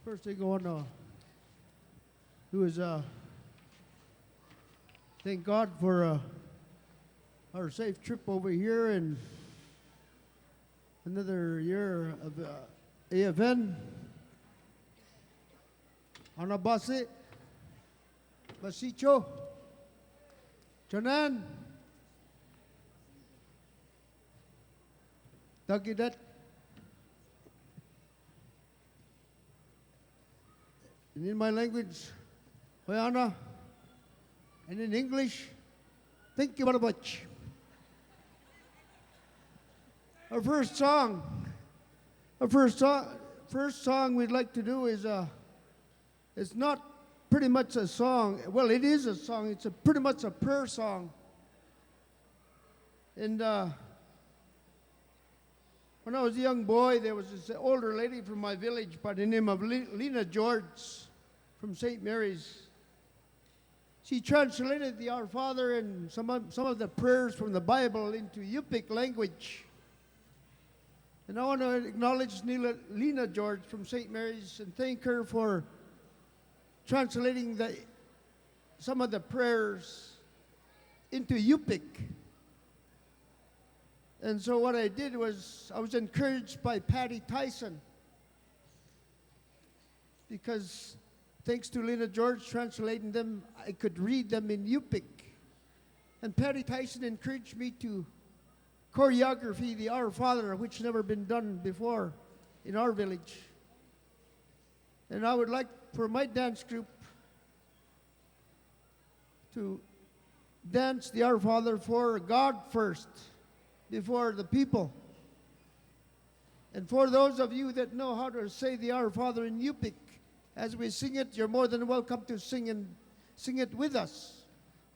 First thing I want to do is thank God for our safe trip over here and another year of AFN. Anabase, Basicho, Chanan, Dagidat, and in my language, Quyana, and in English, thank you very much. Our first song we'd like to do is it's not pretty much a song. Well, it is a song. It's pretty much a prayer song. And when I was a young boy, there was this older lady from my village by the name of Lena George from St. Mary's. She translated the Our Father and some of the prayers from the Bible into Yupik language. And I want to acknowledge Lena George from St. Mary's and thank her for translating some of the prayers into Yupik. And so what I did was I was encouraged by Patty Tyson because thanks to Lena George translating them, I could read them in Yupik. And Patty Tyson encouraged me to choreography the Our Father, which never been done before in our village. And I would like for my dance group to dance the Our Father for God first, before the people. And for those of you that know how to say the Our Father in Yupik, as we sing it, you're more than welcome to sing it with us.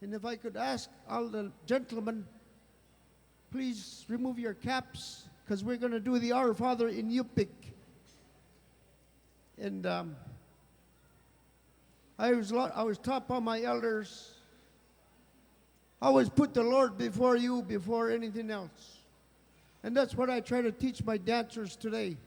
And if I could ask all the gentlemen, please remove your caps, because we're going to do the Our Father in Yupik. And I was taught by my elders, always put the Lord before you, before anything else. And that's what I try to teach my dancers today.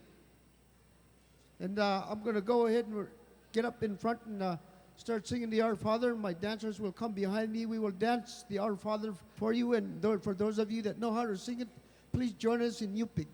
And I'm going to go ahead and get up in front and start singing the Our Father. My dancers will come behind me. We will dance the Our Father for you. And for those of you that know how to sing it, please join us in Yupik.